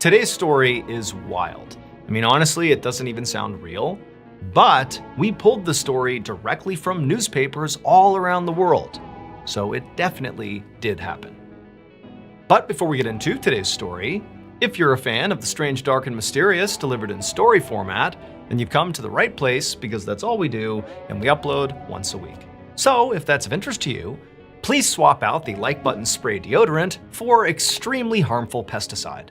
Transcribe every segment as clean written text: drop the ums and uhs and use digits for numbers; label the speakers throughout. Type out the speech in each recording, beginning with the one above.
Speaker 1: Today's story is wild. I mean, honestly, it doesn't even sound real, but we pulled the story directly from newspapers all around the world, so it definitely did happen. But before we get into today's story, if you're a fan of the strange, dark, and mysterious delivered in story format, then you've come to the right place because that's all we do, and we upload once a week. So if that's of interest to you, please swap out the like button spray deodorant for extremely harmful pesticide.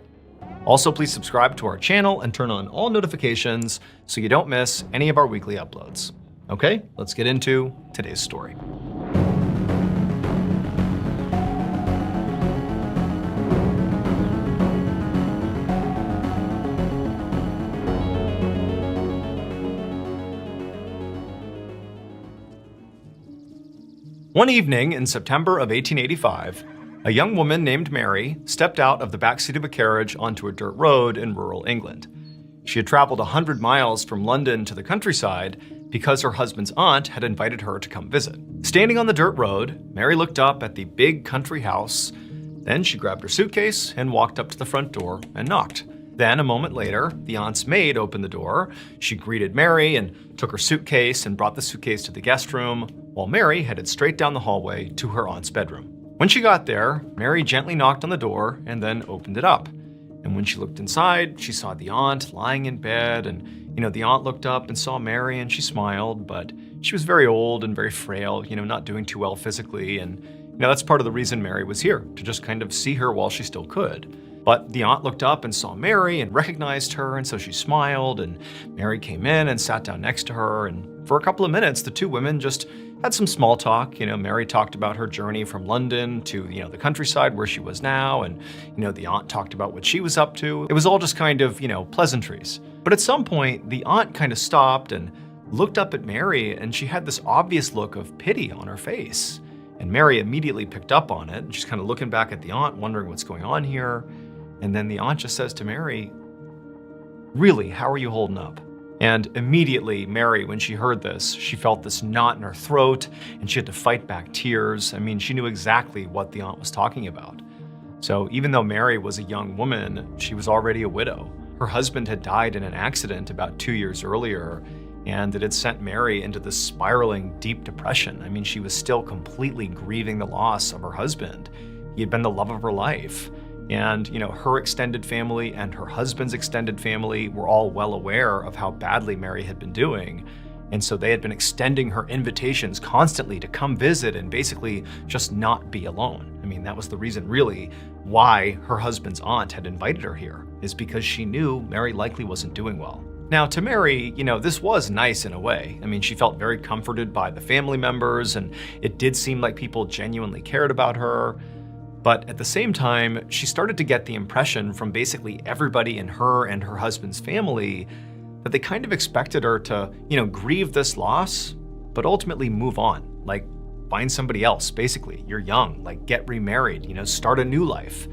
Speaker 1: Also, please subscribe to our channel and turn on all notifications so you don't miss any of our weekly uploads. Okay, let's get into today's story. One evening in September of 1885, a young woman named Mary stepped out of the backseat of a carriage onto a dirt road in rural England. She had traveled 100 miles from London to the countryside because her husband's aunt had invited her to come visit. Standing on the dirt road, Mary looked up at the big country house. Then she grabbed her suitcase and walked up to the front door and knocked. Then, a moment later, the aunt's maid opened the door. She greeted Mary and took her suitcase and brought the suitcase to the guest room, while Mary headed straight down the hallway to her aunt's bedroom. When she got there, Mary gently knocked on the door and then opened it up. And when she looked inside, she saw the aunt lying in bed, and the aunt looked up and saw Mary and she smiled, but she was very old and very frail, not doing too well physically, and that's part of the reason Mary was here, to just kind of see her while she still could. But the aunt looked up and saw Mary and recognized her, and so she smiled, and Mary came in and sat down next to her, and for a couple of minutes, the two women just had some small talk. Mary talked about her journey from London to, the countryside where she was now, and, the aunt talked about what she was up to. It was all just kind of, pleasantries. But at some point, the aunt kind of stopped and looked up at Mary, and she had this obvious look of pity on her face. And Mary immediately picked up on it, and she's kind of looking back at the aunt, wondering what's going on here. And then the aunt just says to Mary, "Really, how are you holding up?" And immediately, Mary, when she heard this, she felt this knot in her throat, and she had to fight back tears. I mean, she knew exactly what the aunt was talking about. So even though Mary was a young woman, she was already a widow. Her husband had died in an accident about 2 years earlier, and it had sent Mary into this spiraling deep depression. I mean, she was still completely grieving the loss of her husband. He had been the love of her life. And, her extended family and her husband's extended family were all well aware of how badly Mary had been doing. And so they had been extending her invitations constantly to come visit and basically just not be alone. I mean, that was the reason really why her husband's aunt had invited her here, is because she knew Mary likely wasn't doing well. Now, to Mary, this was nice in a way. I mean, she felt very comforted by the family members, and it did seem like people genuinely cared about her. But at the same time, she started to get the impression from basically everybody in her and her husband's family that they kind of expected her to, grieve this loss, but ultimately move on. Like, find somebody else, basically. You're young, like, get remarried, start a new life.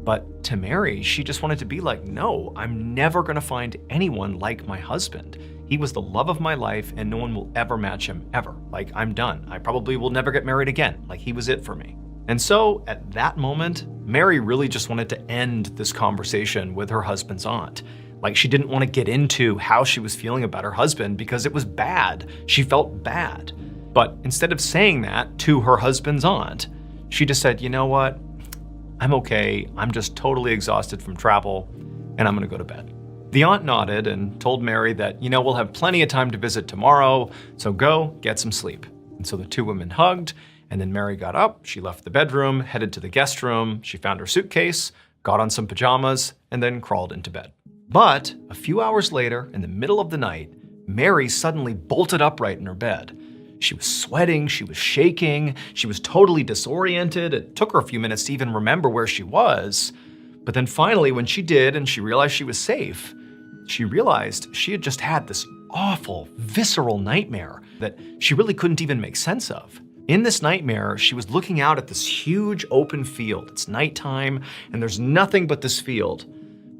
Speaker 1: But to Mary, she just wanted to be like, no, I'm never gonna find anyone like my husband. He was the love of my life, and no one will ever match him, ever. Like, I'm done. I probably will never get married again. Like, he was it for me. And so at that moment, Mary really just wanted to end this conversation with her husband's aunt. Like, she didn't want to get into how she was feeling about her husband because it was bad. She felt bad. But instead of saying that to her husband's aunt, she just said, "You know what? I'm okay. I'm just totally exhausted from travel, and I'm gonna go to bed." The aunt nodded and told Mary that, we'll have plenty of time to visit tomorrow, so go get some sleep. And so the two women hugged. And then Mary got up, she left the bedroom, headed to the guest room, she found her suitcase, got on some pajamas, and then crawled into bed. But a few hours later, in the middle of the night, Mary suddenly bolted upright in her bed. She was sweating, she was shaking, she was totally disoriented. It took her a few minutes to even remember where she was. But then finally, when she did and she realized she was safe, she realized she had just had this awful, visceral nightmare that she really couldn't even make sense of. In this nightmare, she was looking out at this huge open field. It's nighttime, and there's nothing but this field.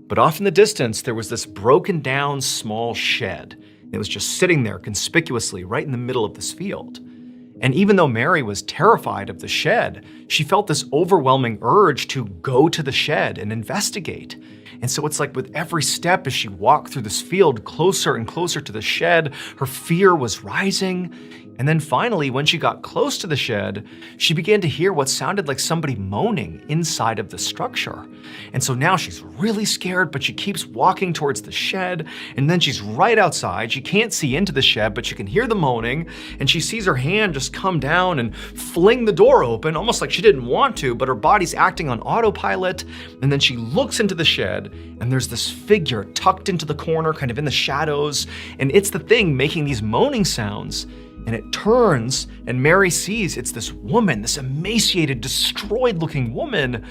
Speaker 1: But off in the distance, there was this broken down small shed. It was just sitting there conspicuously right in the middle of this field. And even though Mary was terrified of the shed, she felt this overwhelming urge to go to the shed and investigate. And so it's like with every step as she walked through this field closer and closer to the shed, her fear was rising. And then finally, when she got close to the shed, she began to hear what sounded like somebody moaning inside of the structure. And so now she's really scared, but she keeps walking towards the shed. And then she's right outside. She can't see into the shed, but she can hear the moaning. And she sees her hand just come down and fling the door open, almost like she didn't want to, but her body's acting on autopilot. And then she looks into the shed, and there's this figure tucked into the corner, kind of in the shadows. And it's the thing making these moaning sounds. And it turns, and Mary sees it's this woman, this emaciated, destroyed-looking woman,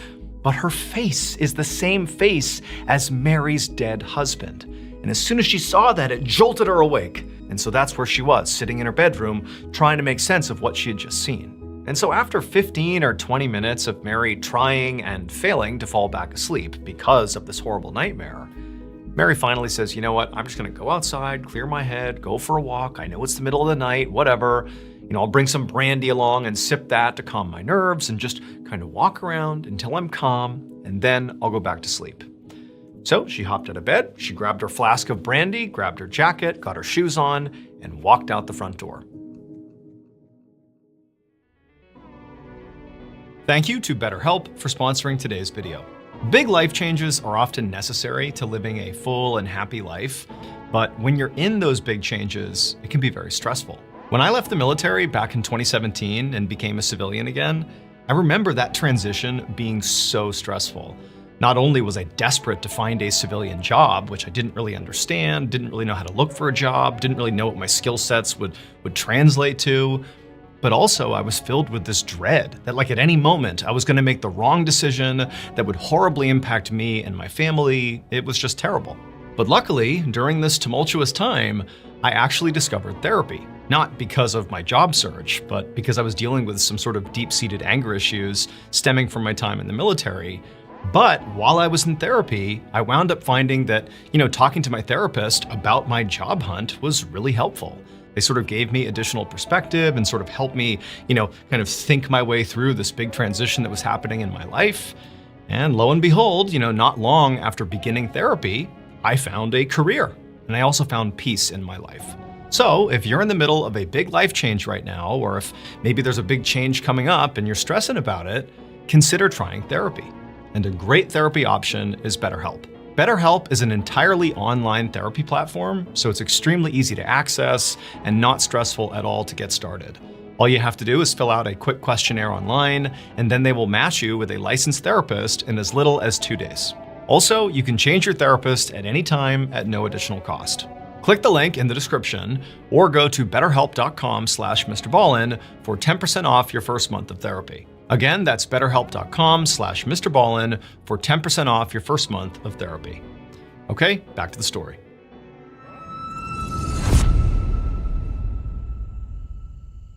Speaker 1: but her face is the same face as Mary's dead husband. And as soon as she saw that, it jolted her awake. And so that's where she was, sitting in her bedroom, trying to make sense of what she had just seen. And so after 15 or 20 minutes of Mary trying and failing to fall back asleep because of this horrible nightmare, Mary finally says, you know what, I'm just gonna go outside, clear my head, go for a walk. I know it's the middle of the night, whatever. I'll bring some brandy along and sip that to calm my nerves and just kind of walk around until I'm calm, and then I'll go back to sleep. So she hopped out of bed, she grabbed her flask of brandy, grabbed her jacket, got her shoes on, and walked out the front door. Thank you to BetterHelp for sponsoring today's video. Big life changes are often necessary to living a full and happy life, but when you're in those big changes, it can be very stressful. When I left the military back in 2017 and became a civilian again, I remember that transition being so stressful. Not only was I desperate to find a civilian job, which I didn't really understand, didn't really know how to look for a job, didn't really know what my skill sets would translate to, but also I was filled with this dread that like at any moment I was gonna make the wrong decision that would horribly impact me and my family. It was just terrible. But luckily, during this tumultuous time, I actually discovered therapy. Not because of my job search, but because I was dealing with some sort of deep-seated anger issues stemming from my time in the military. But while I was in therapy, I wound up finding that, talking to my therapist about my job hunt was really helpful. They sort of gave me additional perspective and sort of helped me, kind of think my way through this big transition that was happening in my life. And lo and behold, not long after beginning therapy, I found a career, and I also found peace in my life. So if you're in the middle of a big life change right now, or if maybe there's a big change coming up and you're stressing about it, consider trying therapy. And a great therapy option is BetterHelp. BetterHelp is an entirely online therapy platform, so it's extremely easy to access and not stressful at all to get started. All you have to do is fill out a quick questionnaire online, and then they will match you with a licensed therapist in as little as 2 days. Also, you can change your therapist at any time at no additional cost. Click the link in the description or go to betterhelp.com/MrBallin for 10% off your first month of therapy. Again, that's betterhelp.com/MrBallin for 10% off your first month of therapy. Okay, back to the story.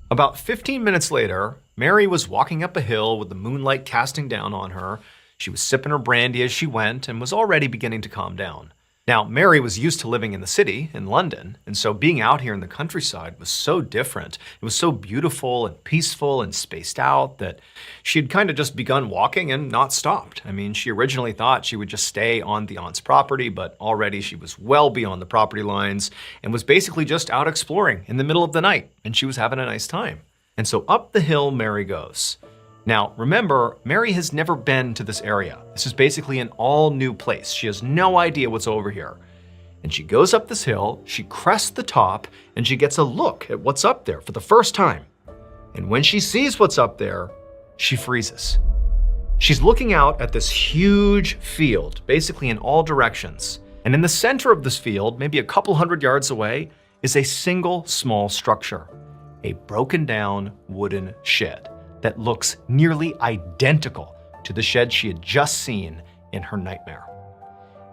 Speaker 1: About 15 minutes later, Mary was walking up a hill with the moonlight casting down on her. She was sipping her brandy as she went and was already beginning to calm down. Now, Mary was used to living in the city, in London, and so being out here in the countryside was so different. It was so beautiful and peaceful and spaced out that she had kind of just begun walking and not stopped. I mean, she originally thought she would just stay on the aunt's property, but already she was well beyond the property lines and was basically just out exploring in the middle of the night, and she was having a nice time. And so up the hill Mary goes. Now, remember, Mary has never been to this area. This is basically an all new place. She has no idea what's over here. And she goes up this hill, she crests the top, and she gets a look at what's up there for the first time. And when she sees what's up there, she freezes. She's looking out at this huge field, basically in all directions. And in the center of this field, maybe a couple hundred yards away, is a single small structure, a broken down wooden shed that looks nearly identical to the shed she had just seen in her nightmare.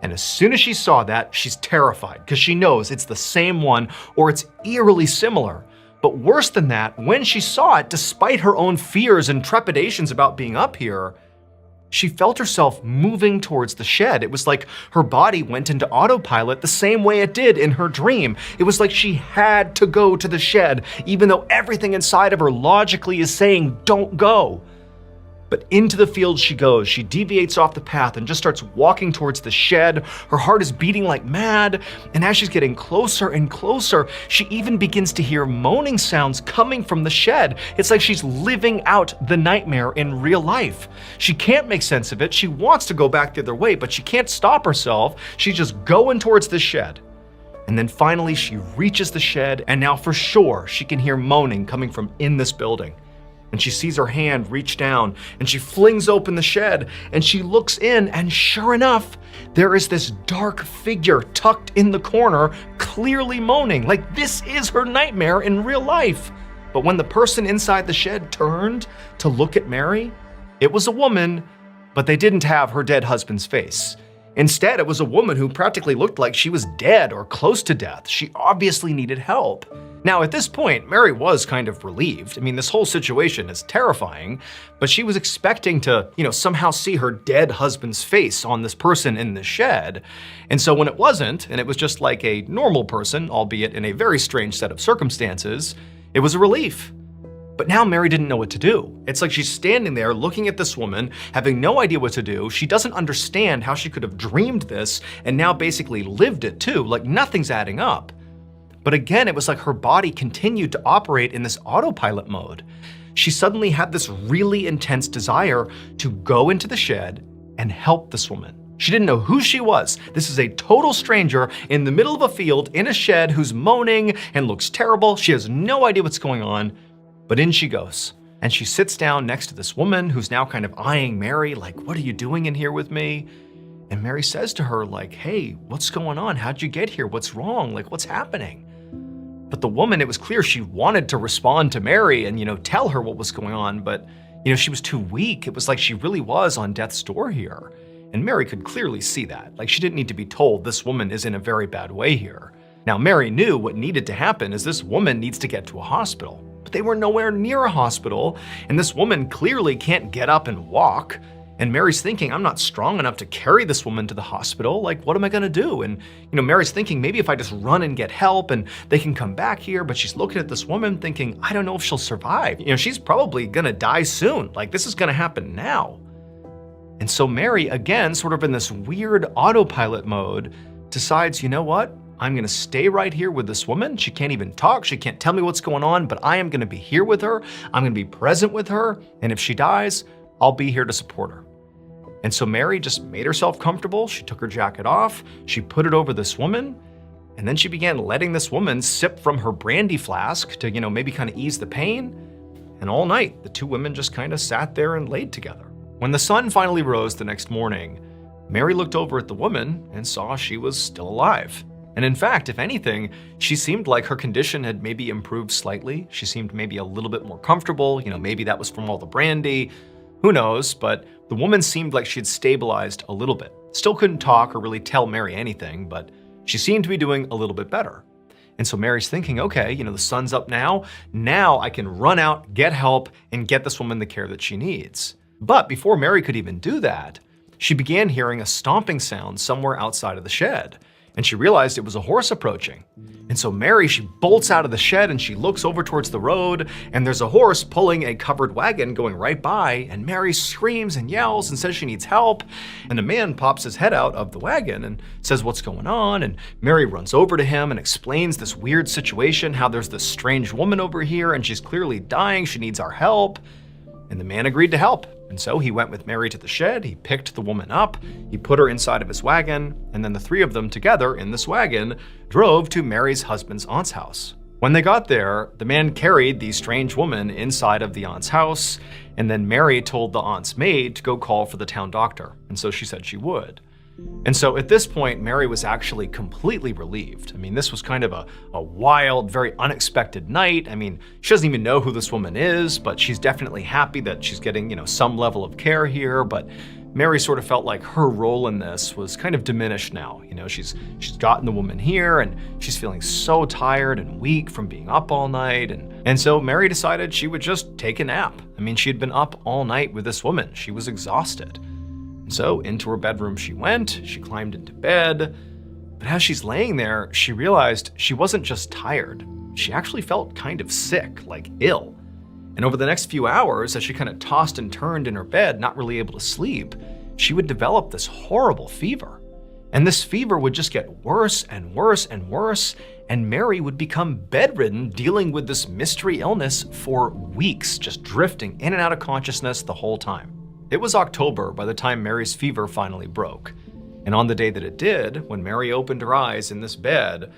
Speaker 1: And as soon as she saw that, she's terrified because she knows it's the same one or it's eerily similar. But worse than that, when she saw it, despite her own fears and trepidations about being up here, she felt herself moving towards the shed. It was like her body went into autopilot the same way it did in her dream. It was like she had to go to the shed, even though everything inside of her logically is saying, don't go. But into the field she goes. She deviates off the path and just starts walking towards the shed. Her heart is beating like mad. And as she's getting closer and closer, she even begins to hear moaning sounds coming from the shed. It's like she's living out the nightmare in real life. She can't make sense of it. She wants to go back the other way, but she can't stop herself. She's just going towards the shed. And then finally she reaches the shed, and now for sure she can hear moaning coming from in this building. And she sees her hand reach down, and she flings open the shed, and she looks in, and sure enough, there is this dark figure tucked in the corner, clearly moaning, like this is her nightmare in real life. But when the person inside the shed turned to look at Mary, it was a woman, but they didn't have her dead husband's face. Instead, it was a woman who practically looked like she was dead or close to death. She obviously needed help. Now, at this point, Mary was kind of relieved. I mean, this whole situation is terrifying, but she was expecting to, somehow see her dead husband's face on this person in the shed. And so when it wasn't, and it was just like a normal person, albeit in a very strange set of circumstances, it was a relief. But now Mary didn't know what to do. It's like she's standing there looking at this woman, having no idea what to do. She doesn't understand how she could have dreamed this and now basically lived it too. Like nothing's adding up. But again, it was like her body continued to operate in this autopilot mode. She suddenly had this really intense desire to go into the shed and help this woman. She didn't know who she was. This is a total stranger in the middle of a field in a shed who's moaning and looks terrible. She has no idea what's going on. But in she goes, and she sits down next to this woman who's now kind of eyeing Mary like, what are you doing in here with me? And Mary says to her like, hey, what's going on? How'd you get here? What's wrong? Like, what's happening? But the woman, it was clear she wanted to respond to Mary and, tell her what was going on, but, she was too weak. It was like she really was on death's door here. And Mary could clearly see that. Like, she didn't need to be told this woman is in a very bad way here. Now, Mary knew what needed to happen is this woman needs to get to a hospital. But they were nowhere near a hospital, and this woman clearly can't get up and walk. And Mary's thinking, I'm not strong enough to carry this woman to the hospital. Like, what am I gonna do? And, Mary's thinking, maybe if I just run and get help and they can come back here. But she's looking at this woman thinking, I don't know if she'll survive. She's probably gonna die soon. Like, this is gonna happen now. And so Mary, again, sort of in this weird autopilot mode, decides, you know what? I'm gonna stay right here with this woman. She can't even talk. She can't tell me what's going on, but I am gonna be here with her. I'm gonna be present with her. And if she dies, I'll be here to support her. And so Mary just made herself comfortable. She took her jacket off. She put it over this woman. And then she began letting this woman sip from her brandy flask to, maybe kind of ease the pain. And all night, the two women just kind of sat there and laid together. When the sun finally rose the next morning, Mary looked over at the woman and saw she was still alive. And in fact, if anything, she seemed like her condition had maybe improved slightly. She seemed maybe a little bit more comfortable. Maybe that was from all the brandy. Who knows? But the woman seemed like she had stabilized a little bit. Still couldn't talk or really tell Mary anything, but she seemed to be doing a little bit better. And so Mary's thinking, okay, the sun's up now. Now I can run out, get help, and get this woman the care that she needs. But before Mary could even do that, she began hearing a stomping sound somewhere outside of the shed. And she realized it was a horse approaching. And so Mary, she bolts out of the shed and she looks over towards the road, and there's a horse pulling a covered wagon going right by, and Mary screams and yells and says she needs help. And a man pops his head out of the wagon and says what's going on, and Mary runs over to him and explains this weird situation, how there's this strange woman over here and she's clearly dying, she needs our help. And the man agreed to help. And so he went with Mary to the shed, he picked the woman up, he put her inside of his wagon, and then the three of them together in this wagon drove to Mary's husband's aunt's house. When they got there, the man carried the strange woman inside of the aunt's house, and then Mary told the aunt's maid to go call for the town doctor, and so she said she would. And so at this point, Mary was actually completely relieved. I mean, this was kind of a wild, very unexpected night. I mean, she doesn't even know who this woman is, but she's definitely happy that she's getting, some level of care here. But Mary sort of felt like her role in this was kind of diminished now. She's gotten the woman here and she's feeling so tired and weak from being up all night. And so Mary decided she would just take a nap. I mean, she had been up all night with this woman. She was exhausted. So into her bedroom she went, she climbed into bed, but as she's laying there, she realized she wasn't just tired, she actually felt kind of sick, like ill. And over the next few hours, as she kind of tossed and turned in her bed, not really able to sleep, she would develop this horrible fever. And this fever would just get worse and worse and worse, and Mary would become bedridden, dealing with this mystery illness for weeks, just drifting in and out of consciousness the whole time. It was October by the time Mary's fever finally broke. And on the day that it did, when Mary opened her eyes in this bed,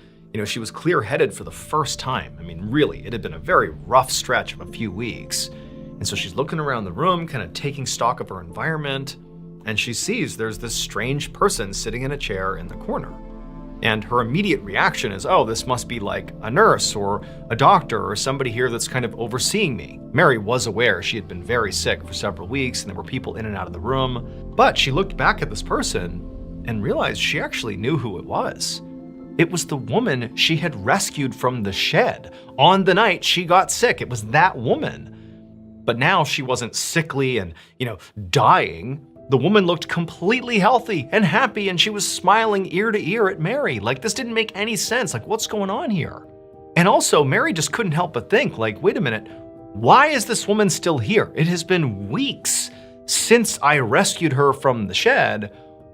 Speaker 1: she was clear-headed for the first time. I mean, really, it had been a very rough stretch of a few weeks. And so she's looking around the room, kind of taking stock of her environment, and she sees there's this strange person sitting in a chair in the corner. And her immediate reaction is, oh, this must be like a nurse or a doctor or somebody here that's kind of overseeing me. Mary was aware she had been very sick for several weeks and there were people in and out of the room. But she looked back at this person and realized she actually knew who it was. It was the woman she had rescued from the shed on the night she got sick. It was that woman. But now she wasn't sickly and, dying. The woman looked completely healthy and happy, and she was smiling ear to ear at Mary. Like, this didn't make any sense. Like, what's going on here? And also, Mary just couldn't help but think, like, wait a minute, why is this woman still here? It has been weeks since I rescued her from the shed.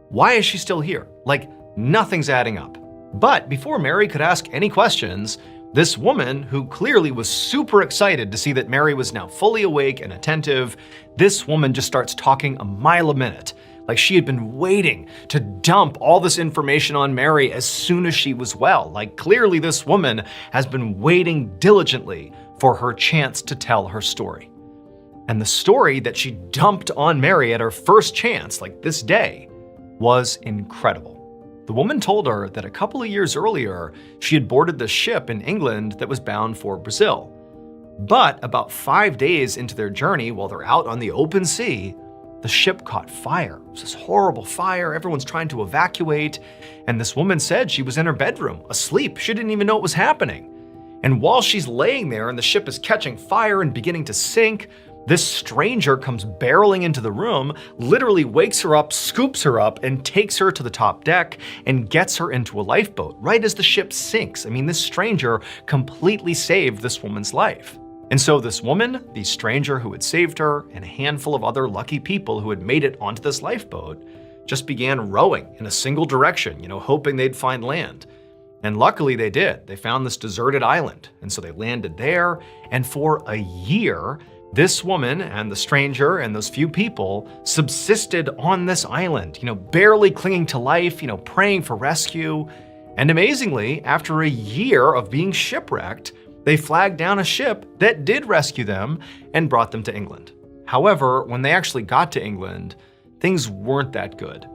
Speaker 1: Why is she still here? Like, nothing's adding up. But before Mary could ask any questions, this woman, who clearly was super excited to see that Mary was now fully awake and attentive, this woman just starts talking a mile a minute, like she had been waiting to dump all this information on Mary as soon as she was well. Like, clearly this woman has been waiting diligently for her chance to tell her story. And the story that she dumped on Mary at her first chance, like this day, was incredible. The woman told her that a couple of years earlier, she had boarded the ship in England that was bound for Brazil. But about 5 days into their journey, while they're out on the open sea, the ship caught fire. It was this horrible fire. Everyone's trying to evacuate. And this woman said she was in her bedroom, asleep. She didn't even know what was happening. And while she's laying there and the ship is catching fire and beginning to sink, this stranger comes barreling into the room, literally wakes her up, scoops her up, and takes her to the top deck and gets her into a lifeboat right as the ship sinks. I mean, this stranger completely saved this woman's life. And so this woman, the stranger who had saved her, and a handful of other lucky people who had made it onto this lifeboat, just began rowing in a single direction, hoping they'd find land. And luckily they did. They found this deserted island. And so they landed there, and for a year, this woman and the stranger and those few people subsisted on this island, barely clinging to life, praying for rescue. And amazingly, after a year of being shipwrecked, they flagged down a ship that did rescue them and brought them to England. However, when they actually got to England, things weren't that good.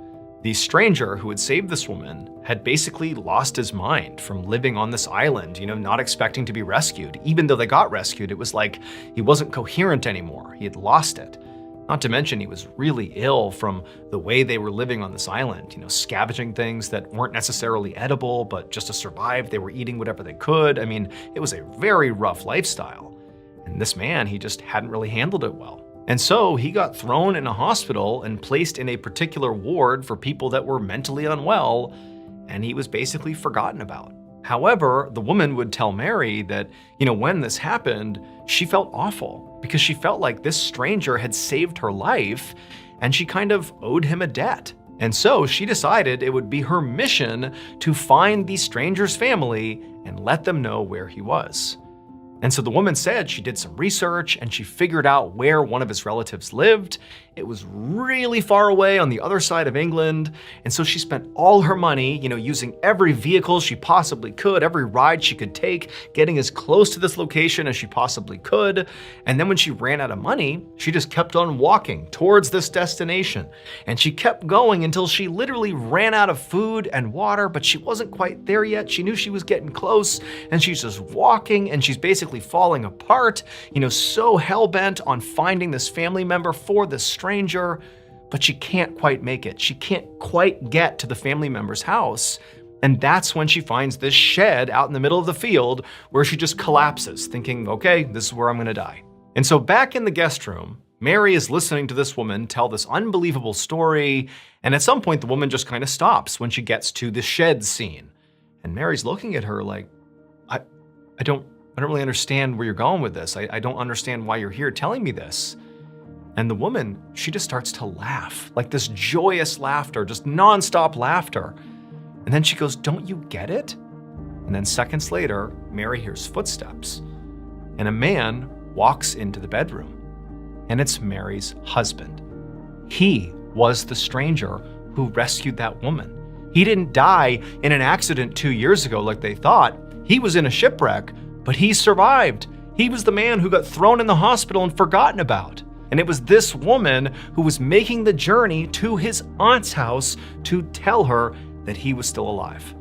Speaker 1: The stranger who had saved this woman had basically lost his mind from living on this island, not expecting to be rescued. Even though they got rescued, it was like he wasn't coherent anymore. He had lost it. Not to mention he was really ill from the way they were living on this island, scavenging things that weren't necessarily edible, but just to survive, they were eating whatever they could. I mean, it was a very rough lifestyle. And this man, he just hadn't really handled it well. And so he got thrown in a hospital and placed in a particular ward for people that were mentally unwell, and he was basically forgotten about. However, the woman would tell Mary that, when this happened, she felt awful because she felt like this stranger had saved her life and she kind of owed him a debt. And so she decided it would be her mission to find the stranger's family and let them know where he was. And so the woman said she did some research and she figured out where one of his relatives lived. It was really far away on the other side of England. And so she spent all her money, using every vehicle she possibly could, every ride she could take, getting as close to this location as she possibly could. And then when she ran out of money, she just kept on walking towards this destination. And she kept going until she literally ran out of food and water, but she wasn't quite there yet. She knew she was getting close, and she's just walking, and she's basically falling apart, so hell-bent on finding this family member for this stranger, but she can't quite make it. She can't quite get to the family member's house. And that's when she finds this shed out in the middle of the field where she just collapses, thinking, okay, this is where I'm gonna die. And so back in the guest room, Mary is listening to this woman tell this unbelievable story, and at some point the woman just kind of stops when she gets to the shed scene. And Mary's looking at her like, I I don't really understand where you're going with this. I don't understand why you're here telling me this. And the woman, she just starts to laugh, like this joyous laughter, just nonstop laughter. And then she goes, "Don't you get it?" And then seconds later, Mary hears footsteps, and a man walks into the bedroom. And it's Mary's husband. He was the stranger who rescued that woman. He didn't die in an accident 2 years ago like they thought. He was in a shipwreck, but he survived. He was the man who got thrown in the hospital and forgotten about. And it was this woman who was making the journey to his aunt's house to tell her that he was still alive.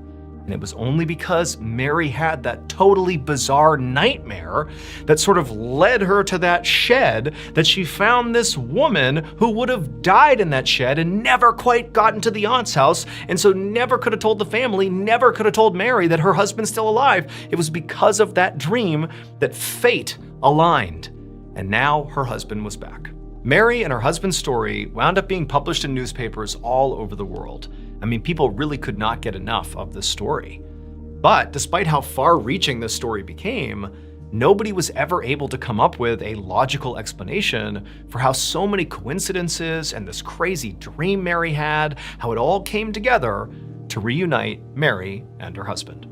Speaker 1: And it was only because Mary had that totally bizarre nightmare that sort of led her to that shed that she found this woman who would have died in that shed and never quite gotten to the aunt's house, and so never could have told the family, never could have told Mary that her husband's still alive. It was because of that dream that fate aligned, and now her husband was back. Mary and her husband's story wound up being published in newspapers all over the world. I mean, people really could not get enough of this story. But despite how far-reaching this story became, nobody was ever able to come up with a logical explanation for how so many coincidences and this crazy dream Mary had, how it all came together to reunite Mary and her husband.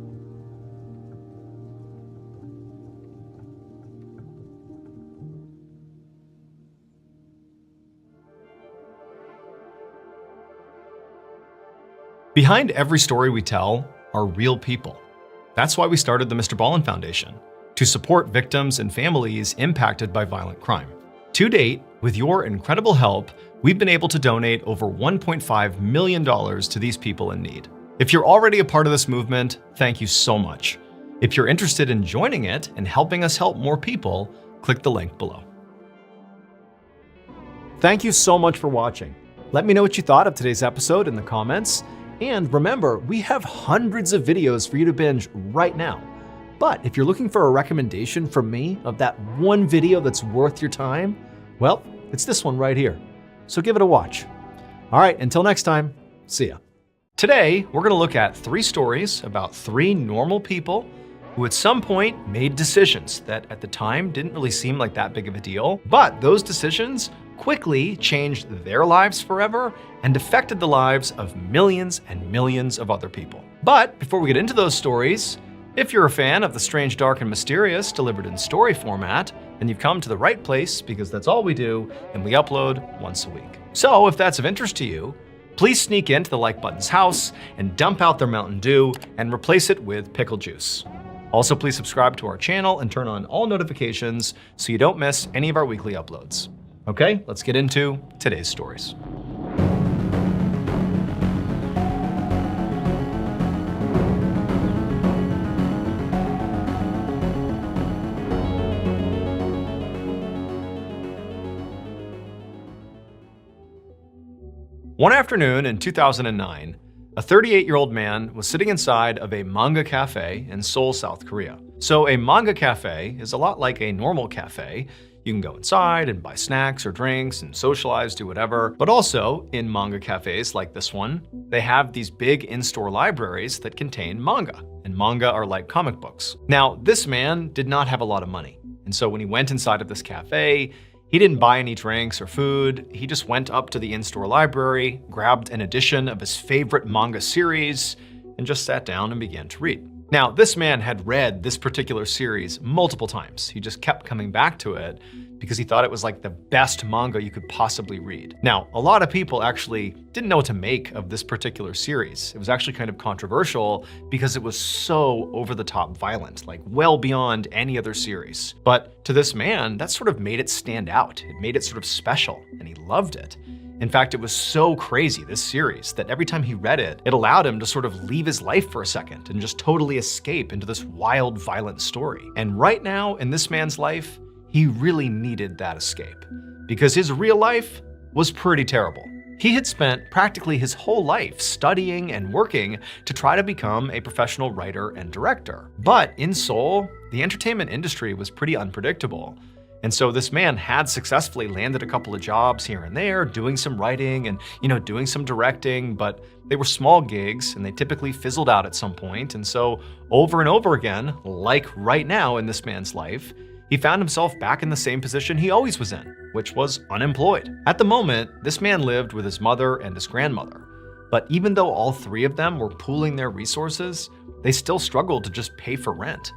Speaker 1: Behind every story we tell are real people. That's why we started the Mr. Ballin Foundation, to support victims and families impacted by violent crime. To date, with your incredible help, we've been able to donate over $1.5 million to these people in need. If you're already a part of this movement, thank you so much. If you're interested in joining it and helping us help more people, click the link below. Thank you so much for watching. Let me know what you thought of today's episode in the comments. And remember, we have hundreds of videos for you to binge right now. But if you're looking for a recommendation from me of that one video that's worth your time, well, it's this one right here. So give it a watch. All right, until next time, see ya. Today, we're gonna look at 3 stories about 3 normal people who at some point made decisions that at the time didn't really seem like that big of a deal, but those decisions quickly changed their lives forever and affected the lives of millions and millions of other people. But before we get into those stories, if you're a fan of the strange, dark, and mysterious delivered in story format, then you've come to the right place because that's all we do and we upload once a week. So if that's of interest to you, please sneak into the like button's house and dump out their Mountain Dew and replace it with pickle juice. Also, please subscribe to our channel and turn on all notifications so you don't miss any of our weekly uploads. Okay, let's get into today's stories. One afternoon in 2009, a 38-year-old man was sitting inside of a manga cafe in Seoul, South Korea. So a manga cafe is a lot like a normal cafe. You can go inside and buy snacks or drinks and socialize, do whatever. But also, in manga cafes like this one, they have these big in-store libraries that contain manga. And manga are like comic books. Now, this man did not have a lot of money. And so when he went inside of this cafe, he didn't buy any drinks or food. He just went up to the in-store library, grabbed an edition of his favorite manga series, and just sat down and began to read. Now, this man had read this particular series multiple times. He just kept coming back to it because he thought it was like the best manga you could possibly read. Now, a lot of people actually didn't know what to make of this particular series. It was actually kind of controversial because it was so over-the-top violent, like well beyond any other series. But to this man, that sort of made it stand out. It made it sort of special, and he loved it. In fact, it was so crazy, this series, that every time he read it, it allowed him to sort of leave his life for a second and just totally escape into this wild, violent story. And right now, in this man's life, he really needed that escape because his real life was pretty terrible. He had spent practically his whole life studying and working to try to become a professional writer and director. But in Seoul, the entertainment industry was pretty unpredictable. And so this man had successfully landed a couple of jobs here and there, doing some writing and, doing some directing, but they were small gigs and they typically fizzled out at some point. And so over and over again, like right now in this man's life, he found himself back in the same position he always was in, which was unemployed. At the moment, this man lived with his mother and his grandmother. But even though all three of them were pooling their resources, they still struggled to just pay for rent.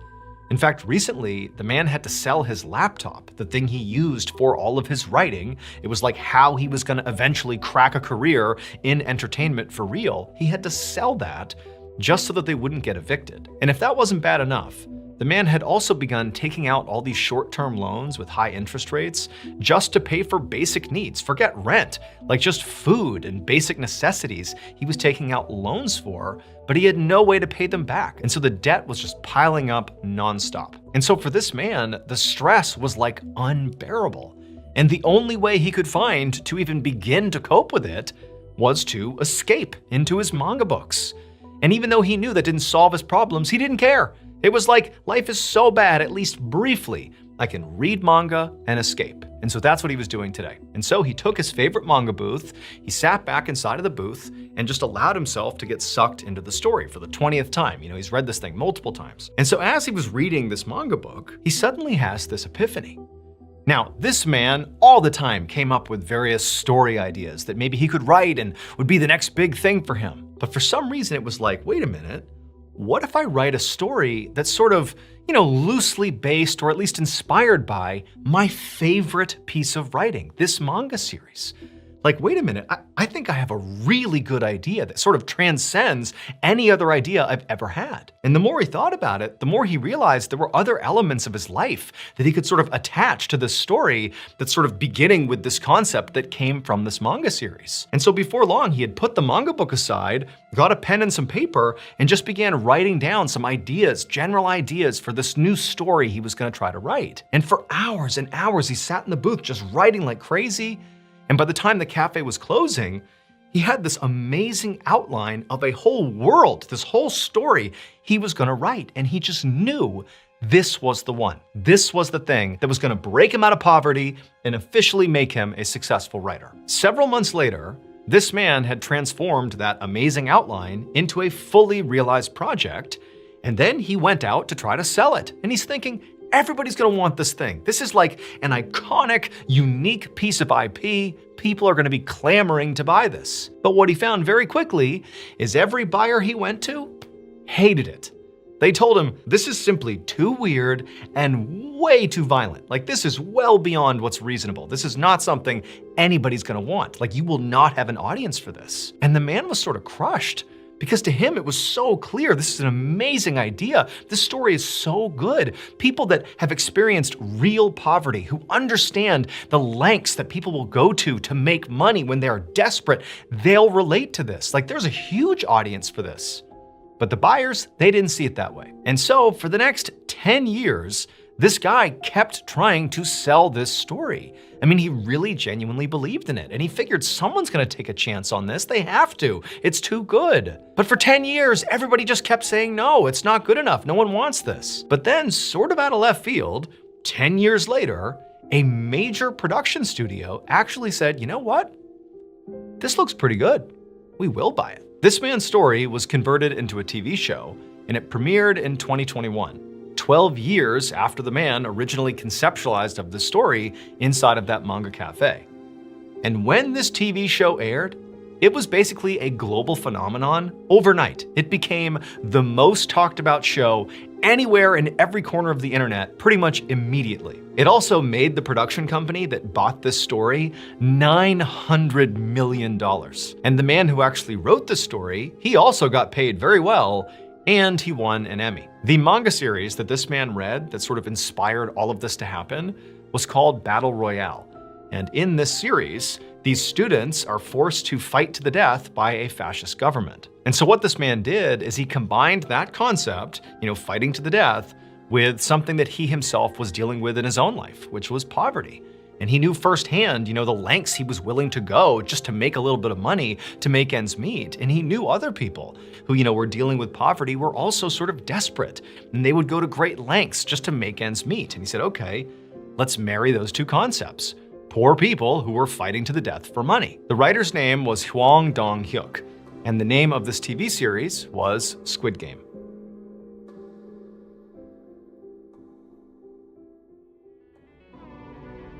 Speaker 1: In fact, recently, the man had to sell his laptop, the thing he used for all of his writing. It was like how he was going to eventually crack a career in entertainment for real. He had to sell that just so that they wouldn't get evicted. And if that wasn't bad enough, the man had also begun taking out all these short-term loans with high interest rates just to pay for basic needs. Forget rent, like just food and basic necessities he was taking out loans for, but he had no way to pay them back. And so the debt was just piling up nonstop. And so for this man, the stress was like unbearable. And the only way he could find to even begin to cope with it was to escape into his manga books. And even though he knew that didn't solve his problems, he didn't care. It was like, life is so bad, at least briefly, I can read manga and escape. And so that's what he was doing today. And so he took his favorite manga booth, he sat back inside of the booth and just allowed himself to get sucked into the story for the 20th time. He's read this thing multiple times. And so as he was reading this manga book, he suddenly has this epiphany. Now, this man all the time came up with various story ideas that maybe he could write and would be the next big thing for him. But for some reason it was like, wait a minute, what if I write a story that's sort of, loosely based or at least inspired by my favorite piece of writing, this manga series? Like, wait a minute, I think I have a really good idea that sort of transcends any other idea I've ever had. And the more he thought about it, the more he realized there were other elements of his life that he could sort of attach to this story that's sort of beginning with this concept that came from this manga series. And so before long, he had put the manga book aside, got a pen and some paper, and just began writing down some ideas, general ideas for this new story he was gonna try to write. And for hours and hours, he sat in the booth just writing like crazy. And by the time the cafe was closing, he had this amazing outline of a whole world, this whole story he was gonna write. And he just knew this was the one. This was the thing that was gonna break him out of poverty and officially make him a successful writer. Several months later, this man had transformed that amazing outline into a fully realized project. And then he went out to try to sell it. And he's thinking, everybody's gonna want this thing. This is like an iconic, unique piece of IP. People are gonna be clamoring to buy this. But what he found very quickly is every buyer he went to hated it. They told him, this is simply too weird and way too violent. Like, this is well beyond what's reasonable. This is not something anybody's gonna want. Like, you will not have an audience for this. And the man was sort of crushed, because to him, it was so clear, this is an amazing idea. This story is so good. People that have experienced real poverty, who understand the lengths that people will go to make money when they are desperate, they'll relate to this. Like, there's a huge audience for this. But the buyers, they didn't see it that way. And so for the next 10 years, this guy kept trying to sell this story. I mean, he really genuinely believed in it, and he figured someone's gonna take a chance on this. They have to. It's too good. But for 10 years, everybody just kept saying, no, it's not good enough. No one wants this. But then, sort of out of left field, 10 years later, a major production studio actually said, you know what? This looks pretty good. We will buy it. This man's story was converted into a TV show, and it premiered in 2021. 12 years after the man originally conceptualized of the story inside of that manga cafe. And when this TV show aired, it was basically a global phenomenon overnight. It became the most talked about show anywhere in every corner of the internet pretty much immediately. It also made the production company that bought this story $900 million. And the man who actually wrote this story, he also got paid very well, and he won an Emmy. The manga series that this man read that sort of inspired all of this to happen was called Battle Royale. And in this series, these students are forced to fight to the death by a fascist government. And so what this man did is he combined that concept, fighting to the death, with something that he himself was dealing with in his own life, which was poverty. And he knew firsthand, the lengths he was willing to go just to make a little bit of money to make ends meet. And he knew other people who, were dealing with poverty were also sort of desperate. And they would go to great lengths just to make ends meet. And he said, okay, let's marry those two concepts. Poor people who were fighting to the death for money. The writer's name was Hwang Dong-hyuk, and the name of this TV series was Squid Game.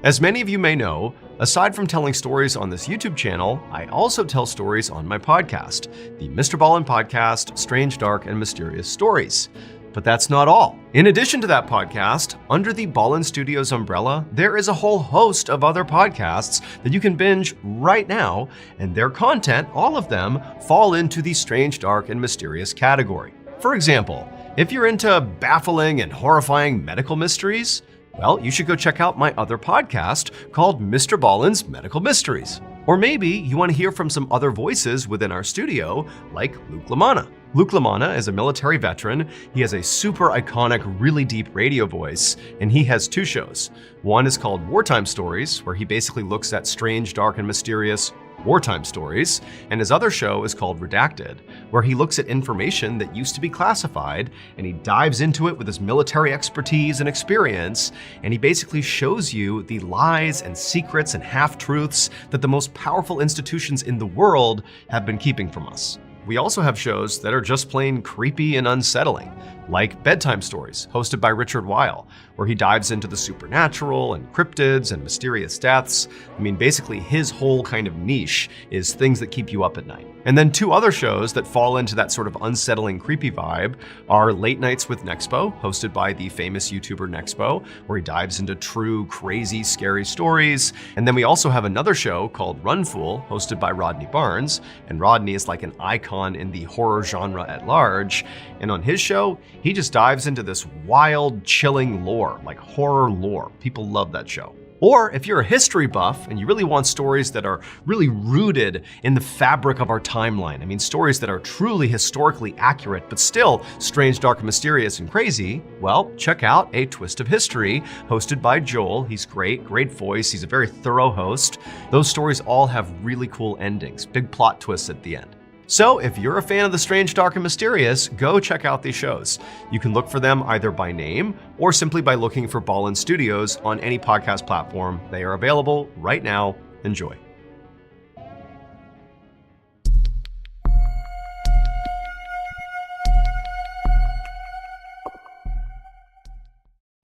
Speaker 1: As many of you may know, aside from telling stories on this YouTube channel, I also tell stories on my podcast, the Mr. Ballin Podcast, Strange, Dark, and Mysterious Stories. But that's not all. In addition to that podcast, under the Ballin Studios umbrella, there is a whole host of other podcasts that you can binge right now, and their content, all of them, fall into the Strange, Dark, and Mysterious category. For example, if you're into baffling and horrifying medical mysteries, well, you should go check out my other podcast called Mr. Ballin's Medical Mysteries. Or maybe you want to hear from some other voices within our studio, like Luke LaManna. Luke LaManna is a military veteran. He has a super iconic, really deep radio voice, and he has two shows. One is called Wartime Stories, where he basically looks at strange, dark, and mysterious wartime stories, and his other show is called Redacted, where he looks at information that used to be classified, and he dives into it with his military expertise and experience, and he basically shows you the lies and secrets and half-truths that the most powerful institutions in the world have been keeping from us. We also have shows that are just plain creepy and unsettling, like Bedtime Stories, hosted by Richard Weil, where he dives into the supernatural and cryptids and mysterious deaths. I mean, basically his whole kind of niche is things that keep you up at night. And then two other shows that fall into that sort of unsettling, creepy vibe are Late Nights with Nexpo, hosted by the famous YouTuber Nexpo, where he dives into true, crazy, scary stories. And then we also have another show called Run Fool, hosted by Rodney Barnes. And Rodney is like an icon in the horror genre at large. And on his show, he just dives into this wild, chilling lore, like horror lore. People love that show. Or if you're a history buff and you really want stories that are really rooted in the fabric of our timeline, I mean, stories that are truly historically accurate, but still strange, dark, mysterious, and crazy, well, check out A Twist of History, hosted by Joel. He's great voice. He's a very thorough host. Those stories all have really cool endings, big plot twists at the end. So if you're a fan of the strange, dark, and mysterious, go check out these shows. You can look for them either by name or simply by looking for Ballin Studios on any podcast platform. They are available right now. Enjoy.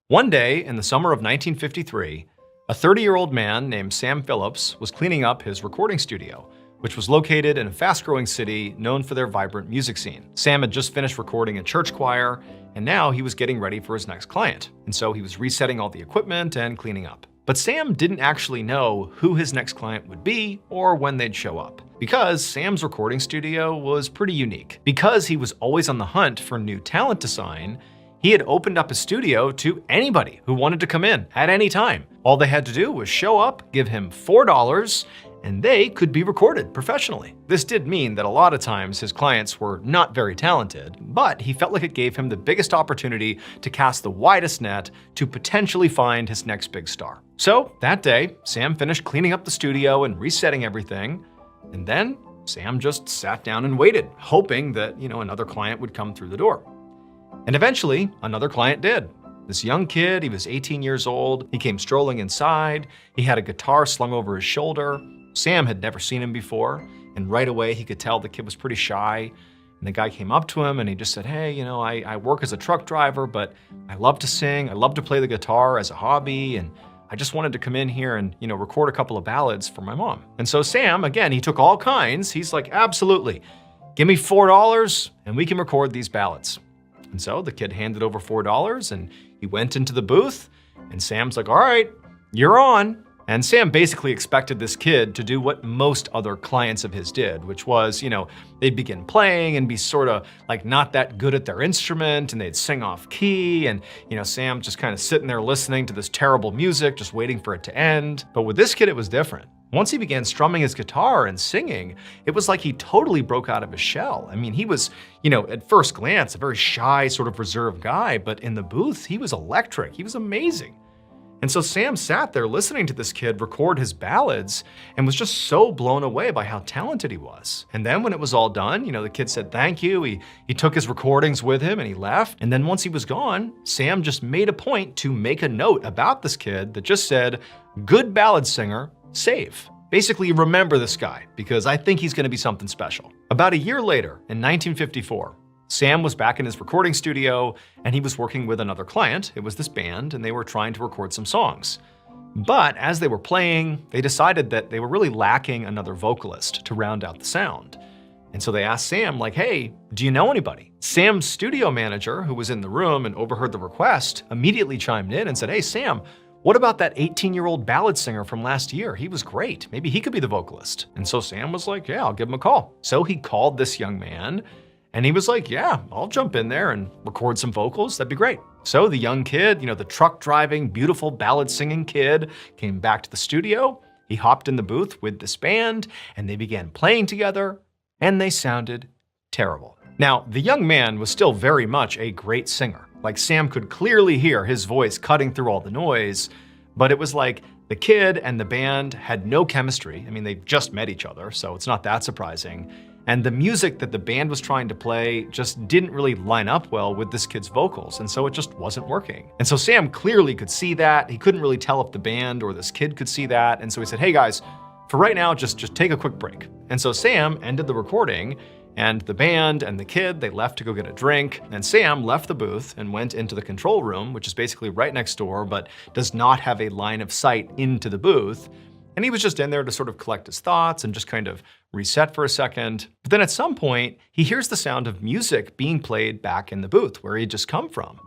Speaker 1: One day in the summer of 1953, a 30-year-old man named Sam Phillips was cleaning up his recording studio, which was located in a fast-growing city known for their vibrant music scene. Sam had just finished recording a church choir, and now he was getting ready for his next client. And so he was resetting all the equipment and cleaning up. But Sam didn't actually know who his next client would be or when they'd show up. Because Sam's recording studio was pretty unique. Because he was always on the hunt for new talent to sign, he had opened up his studio to anybody who wanted to come in at any time. All they had to do was show up, give him $4, and they could be recorded professionally. This did mean that a lot of times his clients were not very talented, but he felt like it gave him the biggest opportunity to cast the widest net to potentially find his next big star. So that day, Sam finished cleaning up the studio and resetting everything, and then Sam just sat down and waited, hoping that, another client would come through the door. And eventually, another client did. This young kid, he was 18 years old, he came strolling inside, he had a guitar slung over his shoulder. Sam had never seen him before, and right away he could tell the kid was pretty shy. And the guy came up to him and he just said, hey, I work as a truck driver, but I love to sing, I love to play the guitar as a hobby, and I just wanted to come in here and, record a couple of ballads for my mom. And so Sam, again, he took all kinds. He's like, absolutely, give me $4 and we can record these ballads. And so the kid handed over $4 and he went into the booth, and Sam's like, all right, you're on. And Sam basically expected this kid to do what most other clients of his did, which was, they'd begin playing and be sort of like not that good at their instrument, and they'd sing off key, and, Sam just kind of sitting there listening to this terrible music, just waiting for it to end. But with this kid, it was different. Once he began strumming his guitar and singing, it was like he totally broke out of his shell. I mean, he was, at first glance, a very shy, sort of reserved guy, but in the booth, he was electric. He was amazing. And so Sam sat there listening to this kid record his ballads and was just so blown away by how talented he was. And then when it was all done, the kid said thank you. He took his recordings with him and he left. And then once he was gone, Sam just made a point to make a note about this kid that just said, "Good ballad singer, save." Basically, remember this guy because I think he's going to be something special. About a year later, in 1954, Sam was back in his recording studio and he was working with another client. It was this band and they were trying to record some songs. But as they were playing, they decided that they were really lacking another vocalist to round out the sound. And so they asked Sam, hey, do you know anybody? Sam's studio manager, who was in the room and overheard the request, immediately chimed in and said, "Hey, Sam, what about that 18-year-old ballad singer from last year? He was great. Maybe he could be the vocalist." And so Sam was like, "Yeah, I'll give him a call." So he called this young man and he was like, "Yeah, I'll jump in there and record some vocals. That'd be great." So the young kid, the truck driving, beautiful ballad singing kid, came back to the studio. He hopped in the booth with this band and they began playing together and they sounded terrible. Now, the young man was still very much a great singer. Sam could clearly hear his voice cutting through all the noise, but it was like the kid and the band had no chemistry. They just met each other, so it's not that surprising. And the music that the band was trying to play just didn't really line up well with this kid's vocals, and so it just wasn't working. And so Sam clearly could see that. He couldn't really tell if the band or this kid could see that, and so he said, "Hey guys, for right now, just take a quick break." And so Sam ended the recording, and the band and the kid, they left to go get a drink, and Sam left the booth and went into the control room, which is basically right next door, but does not have a line of sight into the booth. And he was just in there to sort of collect his thoughts and just kind of reset for a second. But then at some point, he hears the sound of music being played back in the booth where he'd just come from.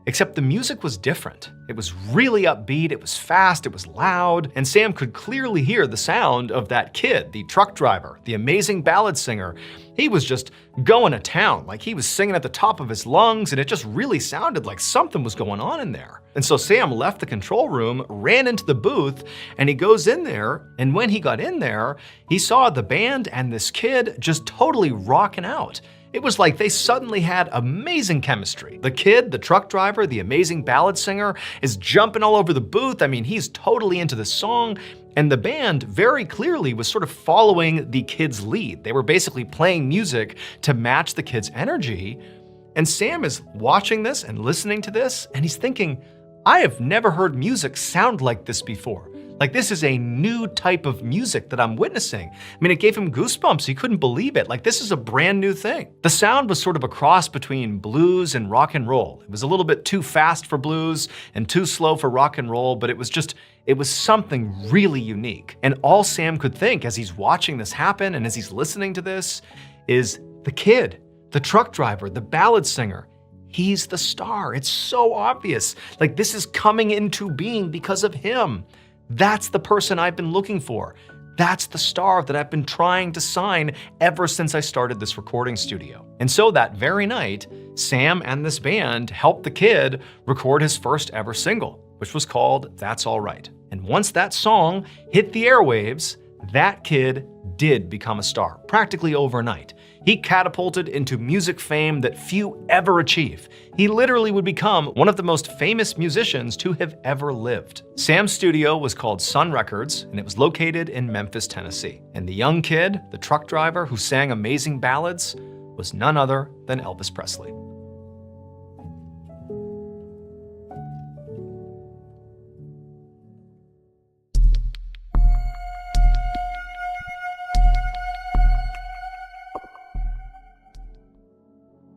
Speaker 1: Except the music was different. It was really upbeat, it was fast, it was loud, and Sam could clearly hear the sound of that kid, the truck driver, the amazing ballad singer. He was just going to town, he was singing at the top of his lungs, and it just really sounded like something was going on in there. And so Sam left the control room, ran into the booth, and he goes in there, and when he got in there, he saw the band and this kid just totally rocking out. It was like they suddenly had amazing chemistry. The kid, the truck driver, the amazing ballad singer is jumping all over the booth. He's totally into the song. And the band very clearly was sort of following the kid's lead. They were basically playing music to match the kid's energy. And Sam is watching this and listening to this, and he's thinking, I have never heard music sound like this before. This is a new type of music that I'm witnessing. It gave him goosebumps. He couldn't believe it. This is a brand new thing. The sound was sort of a cross between blues and rock and roll. It was a little bit too fast for blues and too slow for rock and roll, but it was something really unique. And all Sam could think as he's watching this happen and as he's listening to this is the kid, the truck driver, the ballad singer. He's the star. It's so obvious. This is coming into being because of him. That's the person I've been looking for. That's the star that I've been trying to sign ever since I started this recording studio. And so that very night, Sam and this band helped the kid record his first ever single, which was called That's All Right. And once that song hit the airwaves, that kid did become a star, practically overnight. He catapulted into music fame that few ever achieve. He literally would become one of the most famous musicians to have ever lived. Sam's studio was called Sun Records, and it was located in Memphis, Tennessee. And the young kid, the truck driver who sang amazing ballads, was none other than Elvis Presley.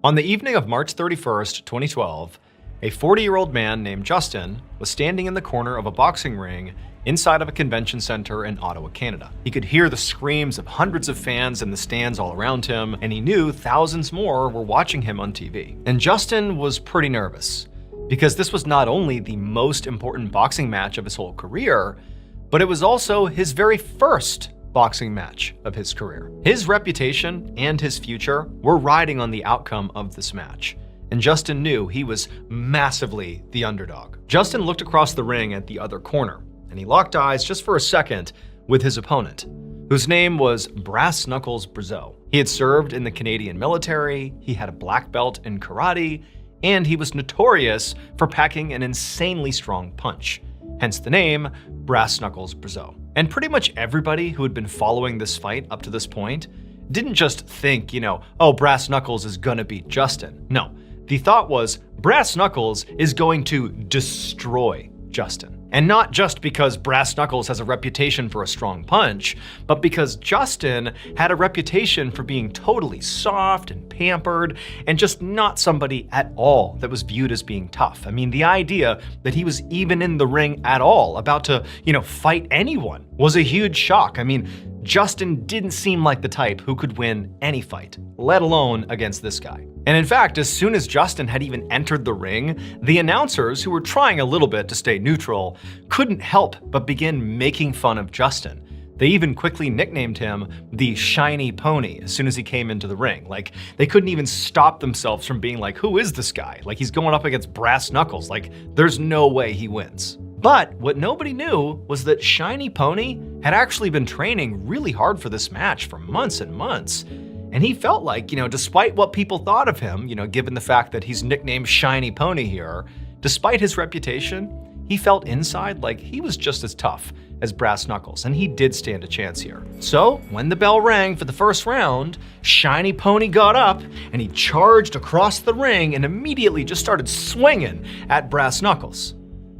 Speaker 1: On the evening of March 31st, 2012, a 40-year-old man named Justin was standing in the corner of a boxing ring inside of a convention center in Ottawa, Canada. He could hear the screams of hundreds of fans in the stands all around him, and he knew thousands more were watching him on TV. And Justin was pretty nervous, because this was not only the most important boxing match of his whole career, but it was also his very first boxing match of his career. His reputation and his future were riding on the outcome of this match, and Justin knew he was massively the underdog. Justin looked across the ring at the other corner, and he locked eyes just for a second with his opponent, whose name was Brass Knuckles Brazeau. He had served in the Canadian military, he had a black belt in karate, and he was notorious for packing an insanely strong punch. hence the name Brass Knuckles Brazeau. And pretty much everybody who had been following this fight up to this point didn't just think, oh, Brass Knuckles is gonna beat Justin. No, the thought was Brass Knuckles is going to destroy Justin. And not just because Brass Knuckles has a reputation for a strong punch, but because Justin had a reputation for being totally soft and pampered and just not somebody at all that was viewed as being tough. I mean, the idea that he was even in the ring at all, about to, fight anyone, was a huge shock. I mean, Justin didn't seem like the type who could win any fight, let alone against this guy. And in fact, as soon as Justin had even entered the ring, the announcers, who were trying a little bit to stay neutral, couldn't help but begin making fun of Justin. They even quickly nicknamed him the Shiny Pony as soon as he came into the ring. Like, they couldn't even stop themselves from being like, who is this guy? Like, he's going up against Brass Knuckles. Like, there's no way he wins. But what nobody knew was that Shiny Pony had actually been training really hard for this match for months and months. And he felt like, despite what people thought of him, given the fact that he's nicknamed Shiny Pony here, despite his reputation, he felt inside like he was just as tough as Brass Knuckles, and he did stand a chance here. So when the bell rang for the first round, Shiny Pony got up and he charged across the ring and immediately just started swinging at Brass Knuckles.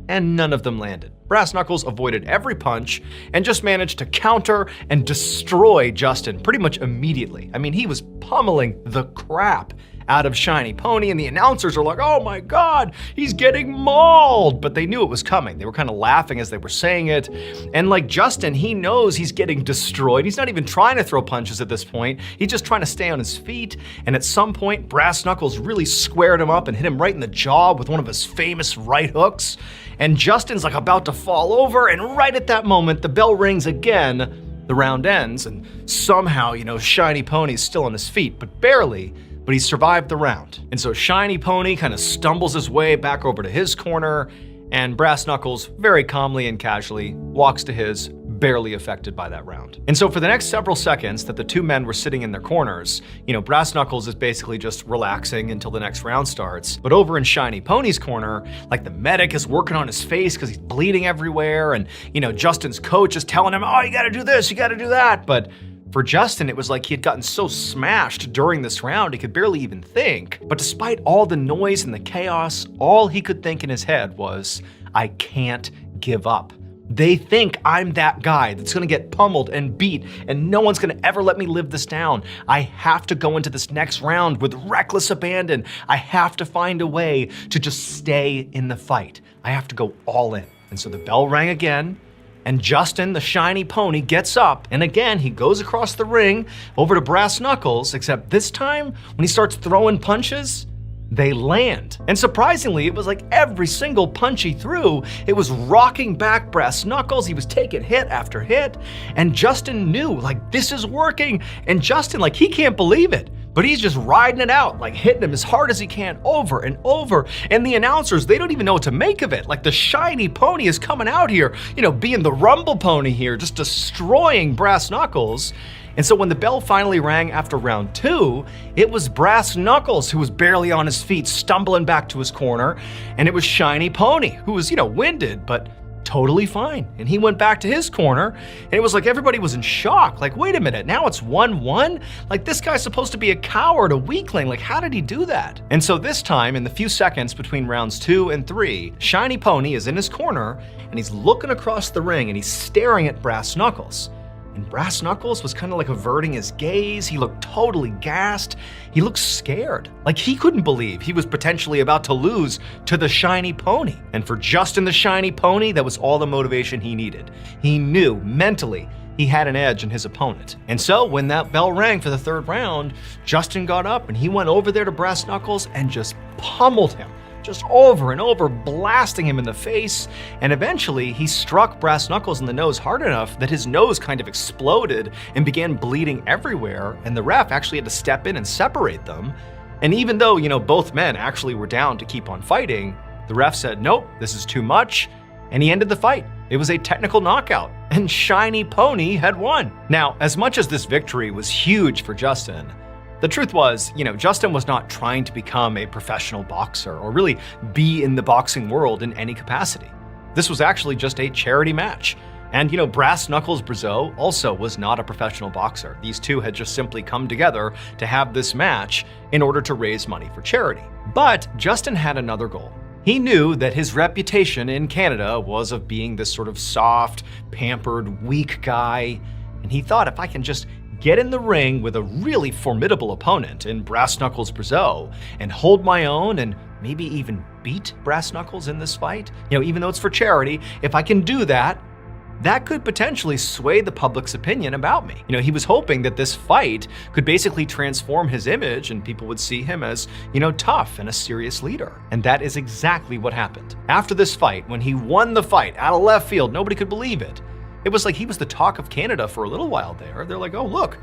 Speaker 1: And none of them landed. Brass Knuckles avoided every punch and just managed to counter and destroy Justin pretty much immediately. I mean, he was pummeling the crap out of Shiny Pony, and the announcers are like, oh my God, he's getting mauled. But they knew it was coming. They were kind of laughing as they were saying it. And like Justin, he knows he's getting destroyed. He's not even trying to throw punches at this point. He's just trying to stay on his feet. And at some point, Brass Knuckles really squared him up and hit him right in the jaw with one of his famous right hooks. And Justin's like about to fall over, and right at that moment, the bell rings again, the round ends, and somehow, Shiny Pony's still on his feet, but barely. But he survived the round. And so Shiny Pony kind of stumbles his way back over to his corner, and Brass Knuckles very calmly and casually walks to his, barely affected by that round. And so for the next several seconds that the two men were sitting in their corners, Brass Knuckles is basically just relaxing until the next round starts. But over in Shiny Pony's corner, like, the medic is working on his face because he's bleeding everywhere, and Justin's coach is telling him, oh, you gotta do this, you gotta do that. But for Justin, it was like he had gotten so smashed during this round he could barely even think. But despite all the noise and the chaos, all he could think in his head was, I can't give up. They think I'm that guy that's gonna get pummeled and beat, and no one's gonna ever let me live this down. I have to go into this next round with reckless abandon. I have to find a way to just stay in the fight. I have to go all in. And so the bell rang again, and Justin, the Shiny Pony, gets up, and again, he goes across the ring over to Brass Knuckles, except this time, when he starts throwing punches, they land. And surprisingly, it was like every single punch he threw, it was rocking back Brass Knuckles. He was taking hit after hit, and Justin knew, like, this is working. And Justin, like, he can't believe it, but he's just riding it out, like hitting him as hard as he can over and over. And the announcers, they don't even know what to make of it. Like, the Shiny Pony is coming out here, being the Rumble Pony here, just destroying Brass Knuckles. And so when the bell finally rang after round 2, it was Brass Knuckles who was barely on his feet, stumbling back to his corner. And it was Shiny Pony, who was, winded, but totally fine. And he went back to his corner, and it was like everybody was in shock. Like, wait a minute, now it's 1-1? Like, this guy's supposed to be a coward, a weakling. Like, how did he do that? And so this time, in the few seconds between rounds 2 and 3, Shiny Pony is in his corner, and he's looking across the ring, and he's staring at Brass Knuckles. And Brass Knuckles was kind of like averting his gaze. He looked totally gassed. He looked scared. Like, he couldn't believe he was potentially about to lose to the Shiny Pony. And for Justin the Shiny Pony, that was all the motivation he needed. He knew mentally he had an edge in his opponent. And so when that bell rang for the third round, Justin got up and he went over there to Brass Knuckles and just pummeled him. Just over and over, blasting him in the face. And eventually he struck Brass Knuckles in the nose hard enough that his nose kind of exploded and began bleeding everywhere. And the ref actually had to step in and separate them. And even though, both men actually were down to keep on fighting, the ref said, nope, this is too much. And he ended the fight. It was a technical knockout, and Shiny Pony had won. Now, as much as this victory was huge for Justin, the truth was, Justin was not trying to become a professional boxer or really be in the boxing world in any capacity. This was actually just a charity match. And, Brass Knuckles Brazeau also was not a professional boxer. These two had just simply come together to have this match in order to raise money for charity. But Justin had another goal. He knew that his reputation in Canada was of being this sort of soft, pampered, weak guy. And he thought, if I can just get in the ring with a really formidable opponent in Brass Knuckles Brazeau and hold my own and maybe even beat Brass Knuckles in this fight, even though it's for charity, if I can do that, that could potentially sway the public's opinion about me. He was hoping that this fight could basically transform his image and people would see him as, tough and a serious leader. And that is exactly what happened. After this fight, when he won the fight out of left field, nobody could believe it. It was like he was the talk of Canada for a little while there. They're like, oh, look,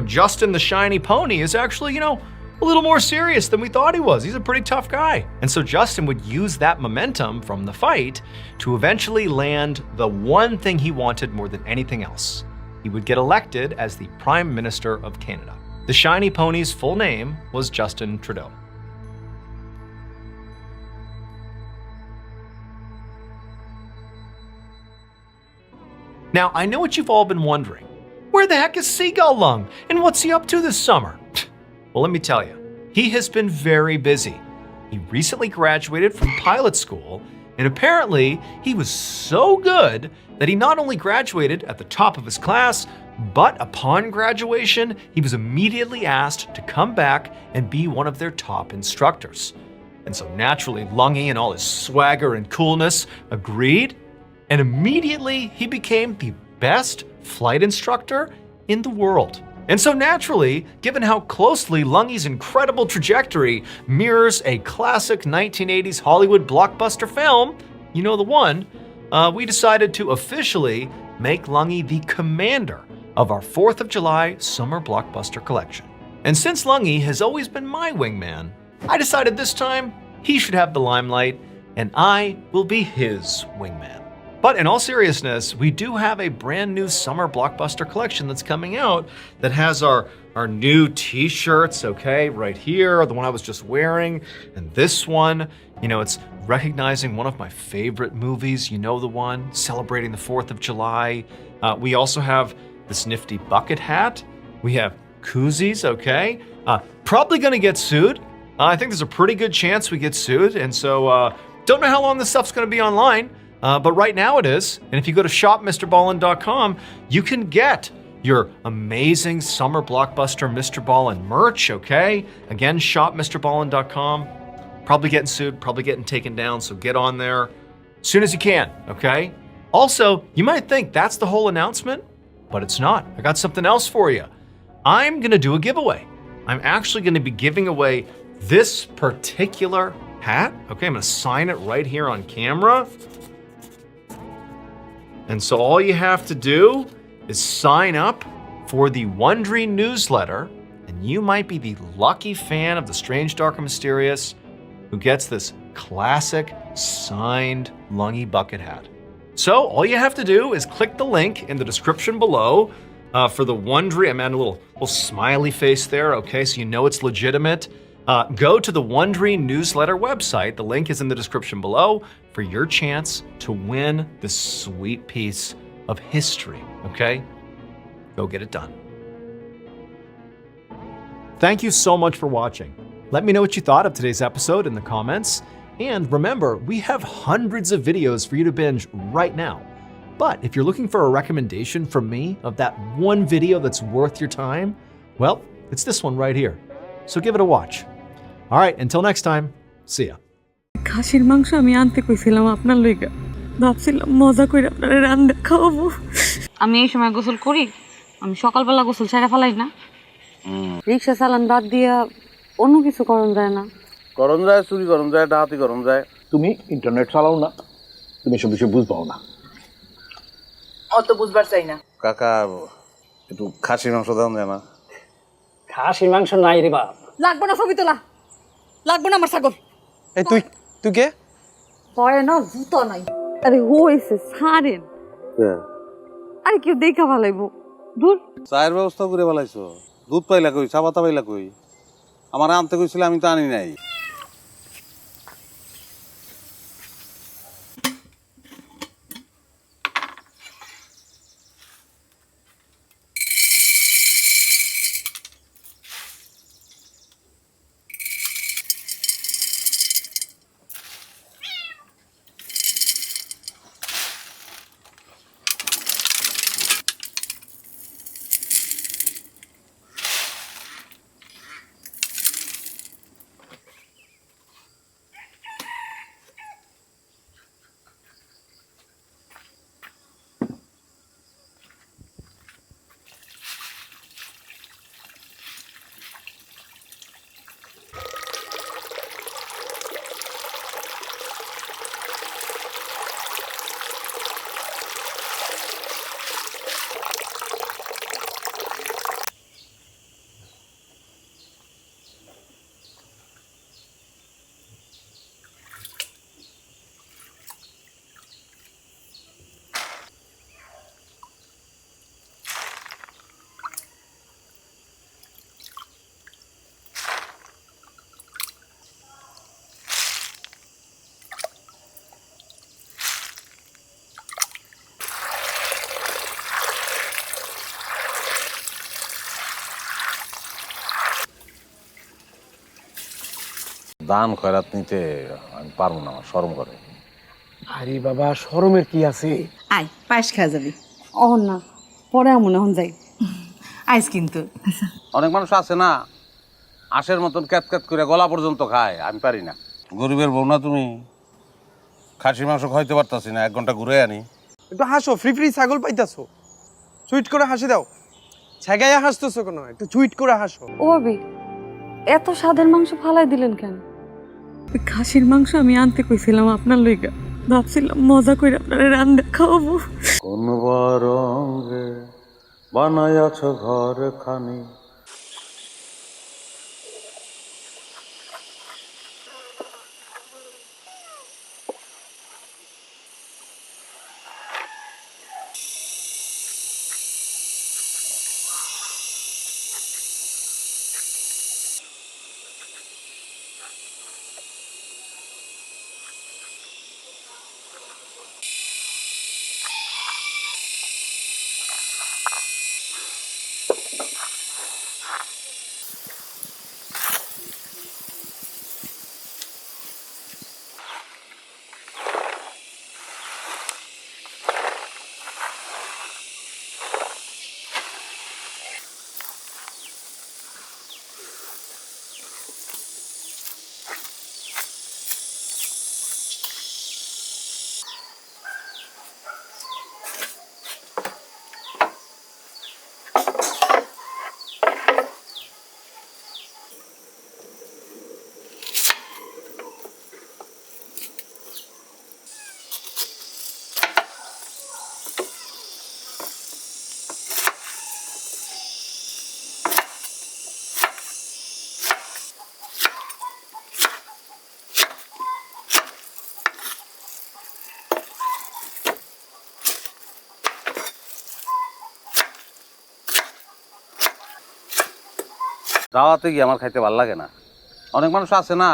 Speaker 1: Justin the Shiny Pony is actually, a little more serious than we thought he was. He's a pretty tough guy. And so Justin would use that momentum from the fight to eventually land the one thing he wanted more than anything else. He would get elected as the Prime Minister of Canada. The Shiny Pony's full name was Justin Trudeau. Now, I know what you've all been wondering. Where the heck is Seagull Lung? And what's he up to this summer? Well, let me tell you, he has been very busy. He recently graduated from pilot school, and apparently he was so good that he not only graduated at the top of his class, but upon graduation, he was immediately asked to come back and be one of their top instructors. And so naturally, Lungy in all his swagger and coolness agreed, and immediately he became the best flight instructor in the world. And so naturally, given how closely Lungy's incredible trajectory mirrors a classic 1980s Hollywood blockbuster film, the one, we decided to officially make Lungy the commander of our 4th of July summer blockbuster collection. And since Lungy has always been my wingman, I decided this time he should have the limelight and I will be his wingman. But in all seriousness, we do have a brand new summer blockbuster collection that's coming out that has our new t-shirts, okay, right here, the one I was just wearing, and this one, it's recognizing one of my favorite movies, the one, celebrating the 4th of July. We also have this nifty bucket hat. We have koozies, okay? Probably gonna get sued. I think there's a pretty good chance we get sued, and so don't know how long this stuff's gonna be online. But right now it is, and if you go to shopmrballin.com, you can get your amazing summer blockbuster Mr. Ballin merch, okay? Again, shopmrballin.com. Probably getting sued, probably getting taken down, so get on there as soon as you can, okay? Also, you might think that's the whole announcement, but it's not. I got something else for you. I'm gonna do a giveaway. I'm actually gonna be giving away this particular hat, okay? I'm gonna sign it right here on camera. And so all you have to do is sign up for the Wondery newsletter, and you might be the lucky fan of the Strange, Dark, and Mysterious who gets this classic signed Lungy bucket hat. So all you have to do is click the link in the description below for the Wondery. I'm adding a little smiley face there, okay, so you know it's legitimate. Go to the Wondery newsletter website. The link is in the description below for your chance to win this sweet piece of history, okay? Go get it done. Thank you so much for watching. Let me know what you thought of today's episode in the comments. And remember, we have hundreds of videos for you to binge right now. But if you're looking for a recommendation from me of that one video that's worth your time, well, it's this one right here. So give it a watch. All right, until next time, see ya.
Speaker 2: খাসির মাংস আমি আনতে কইছিলাম আপনার লইগা ভাবছিলাম মজা করে আপনারে রান্না খাওয়াবো আমি এই সময় গোসল করি আমি সকালবেলা গোসল ছাড়া ফেলাই না রিকশা চালান বাদ দিয়া অন্য কিছু করন যায় না
Speaker 3: করন যায় চুরি করন যায় ডাকাতি করন যায়
Speaker 4: তুমি ইন্টারনেট চালাও না তুমি সব বিষয় বুঝবাও না
Speaker 5: অত বুঝবার চাই না
Speaker 3: কাকা একটু খাসির মাংস দাও না
Speaker 4: খাসির মাংস নাই রে বাপ
Speaker 5: লাগবো না ছবি তোলা লাগবো না আমার ছাগল
Speaker 3: এই তুই কে
Speaker 5: হয় না জুতো নাই
Speaker 2: আরে হইছে ছাড়েন আরে কেউ দেখা ভালাইবো দূর
Speaker 3: চায়ের ব্যবস্থা করে বলাইছো দুধ পাইলা কই চা পাতা পাইলা কই আমার আনতে কইছিল আমি তো আনি নাই দান খয়রাত নিতে আমি পারবো না, আমার শরম করে।
Speaker 4: আরে বাবা শরমের কি আছে?
Speaker 5: আয় পায়েস খাওয়া যাবি।
Speaker 2: অহন না, পরে আমন এখন যাই।
Speaker 5: আইস কিন্তু
Speaker 3: অনেক মানুষ আছে না, আশের মতন ক্যাত ক্যাত করে গলা পর্যন্ত খায়, আমি পারি না। গরিবের বউ না তুমি, খাসি মাংস খাইতে পারতাছি না, 1 ঘন্টা ঘুরে আনি।
Speaker 6: একটু হাসো, ফ্রি ফ্রি ছাগল পাইতাছো, সুইট করে হাসি দাও। ছেগাইয়া হাসতেছো কেন? একটু সুইট করে হাসো।
Speaker 2: ও ভাবি, এত স্বাদের মাংস ফালাই দিলেন কেন? ওই খাসির মাংস আমি আনতে কইছিলাম আপনার লইগা, ভাবছিলাম মজা করে আপনারা রান্না খাওয়াবো।
Speaker 3: কোন রঙে বানায়াছ ঘর খানি। দাওয়াতে গিয়ে আমার খাইতে ভালো লাগে না। অনেক মানুষ আছে না,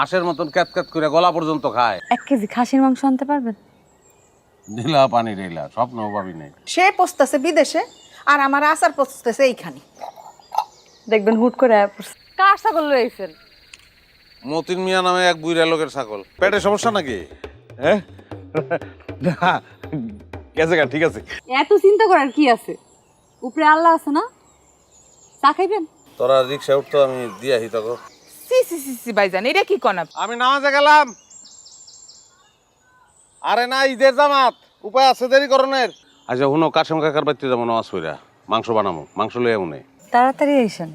Speaker 3: আশের মতন ক্যাত ক্যাত করে গলা পর্যন্ত খায়।
Speaker 2: 1 কেজি খাসির মাংস আনতে পারবেন?
Speaker 3: ঢিলা পানি ঢিলা, স্বপ্নও ভাবি নেই।
Speaker 5: সে পোস্তাছে বিদেশে, আর আমার আচার পোস্তেছে এইখানে।
Speaker 2: দেখবেন হুট করে আয়া পড়ছে। কার ছাগল লই আইছেন?
Speaker 3: মতিন মিয়া নামে এক বুইরা লোকের ছাগল। পেটে সমস্যা নাকি?
Speaker 4: হ্যাঁ না গেছে গা, ঠিক আছে।
Speaker 2: এত চিন্তা করার কি আছে? উপরে আল্লাহ আছে না? চা খাইবেন?
Speaker 3: তোরা রিক্সা উঠতো, আমি দিয়াহি তোকে।
Speaker 5: সি সি সি সি ভাইজান, এটা কি কনা?
Speaker 3: আমি নামাজে গেলাম। আরে না, ঈদের জামাত, উপায় আছে দেরি করণের। আচ্ছা হুনো, কাশেম কাকার বাড়িতে যাবো নামাজ পড়া, মাংস বানাবো, মাংস লইয়া মনে।
Speaker 2: তাড়াতাড়ি আইসেন।